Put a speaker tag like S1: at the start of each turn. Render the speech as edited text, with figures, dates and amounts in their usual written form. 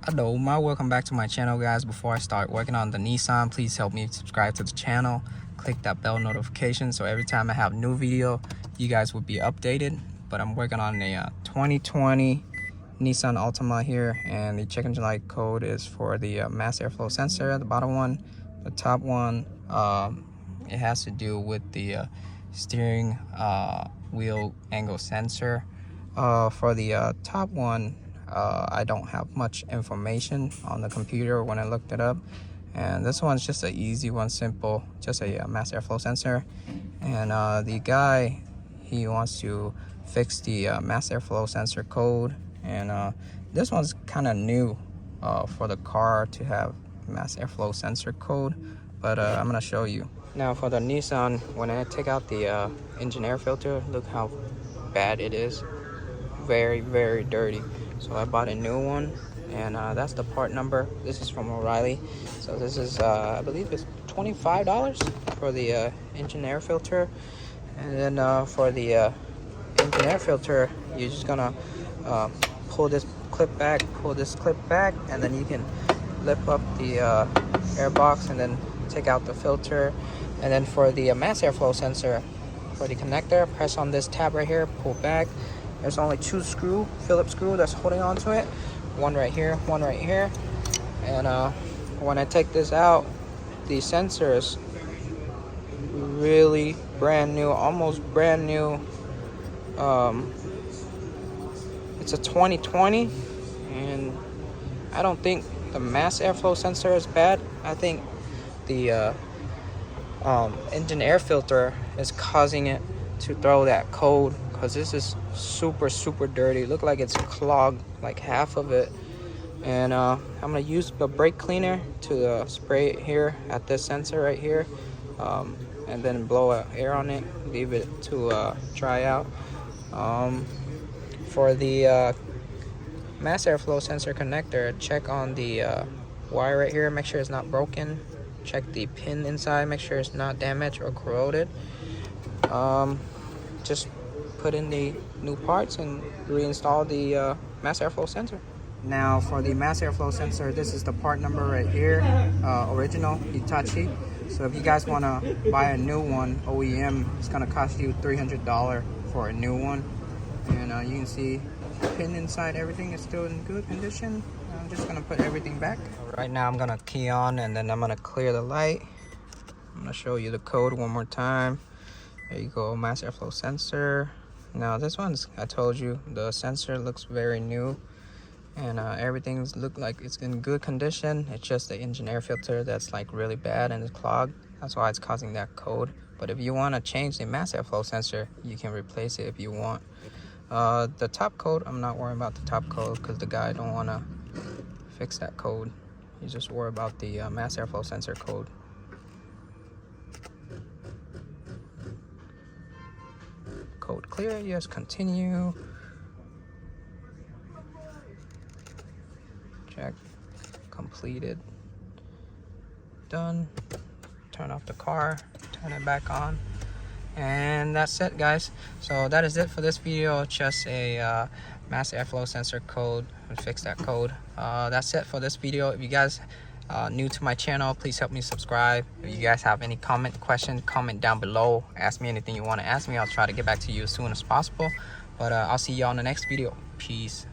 S1: Hello, welcome back to my channel, guys. Before I start working on the Nissan, please help me subscribe to the channel, click that bell notification so every time I have new video you guys will be updated. But I'm working on a 2020 Nissan Altima here, and the check engine light code is for the mass airflow sensor, the bottom one. The top one, it has to do with the steering wheel angle sensor. For the top one, I don't have much information on the computer when I looked it up, and this one's just an easy one, simple, just a mass airflow sensor. And the guy, he wants to fix the mass airflow sensor code, and this one's kind of new for the car to have mass airflow sensor code, but I'm gonna show you. Now for the Nissan, when I take out the engine air filter, look how bad it is. Very, very dirty. So I bought a new one, and that's the part number. This is from O'Reilly. So this is I believe it's $25 for the engine air filter. And then for the engine air filter, you're just gonna pull this clip back, and then you can lift up the air box and then take out the filter. And then for the mass airflow sensor, for the connector, press on this tab right here, pull back. There's only two Phillips screw that's holding on to it. One right here, one right here. And when I take this out, the sensor is really brand new, almost brand new. It's a 2020, and I don't think the mass airflow sensor is bad. I think the engine air filter is causing it to throw that code, because this is super dirty. Look like it's clogged, like half of it. And I'm gonna use the brake cleaner to spray it here at this sensor right here, and then blow air on it, leave it to dry out. For the mass airflow sensor connector, check on the wire right here, make sure it's not broken. Check the pin inside, make sure it's not damaged or corroded. Just put in the new parts and reinstall the mass airflow sensor. Now for the mass airflow sensor, this is the part number right here, original Hitachi. So if you guys want to buy a new one, OEM, it's going to cost you $300 for a new one. And you can see the pin inside, everything is still in good condition. I'm just going to put everything back. Right now I'm going to key on, and then I'm going to clear the light. I'm going to show you the code one more time. There you go, mass airflow sensor. Now this one's, I told you, the sensor looks very new, and everything's look like it's in good condition. It's just the engine air filter that's like really bad and it's clogged. That's why it's causing that code. But if you want to change the mass airflow sensor, you can replace it if you want. The top code, I'm not worrying about the top code, because the guy don't want to fix that code. He's just worried about the mass airflow sensor code. Code clear, yes, continue. Check, completed, done. Turn off the car, turn it back on, and that's it, guys. So that is it for this video, just a mass airflow sensor code, and fix that code. That's it for this video. If you guys new to my channel, please help me subscribe. If you guys have any question, comment down below. Ask me anything you want to ask me. I'll try to get back to you as soon as possible. But I'll see you on the next video. Peace.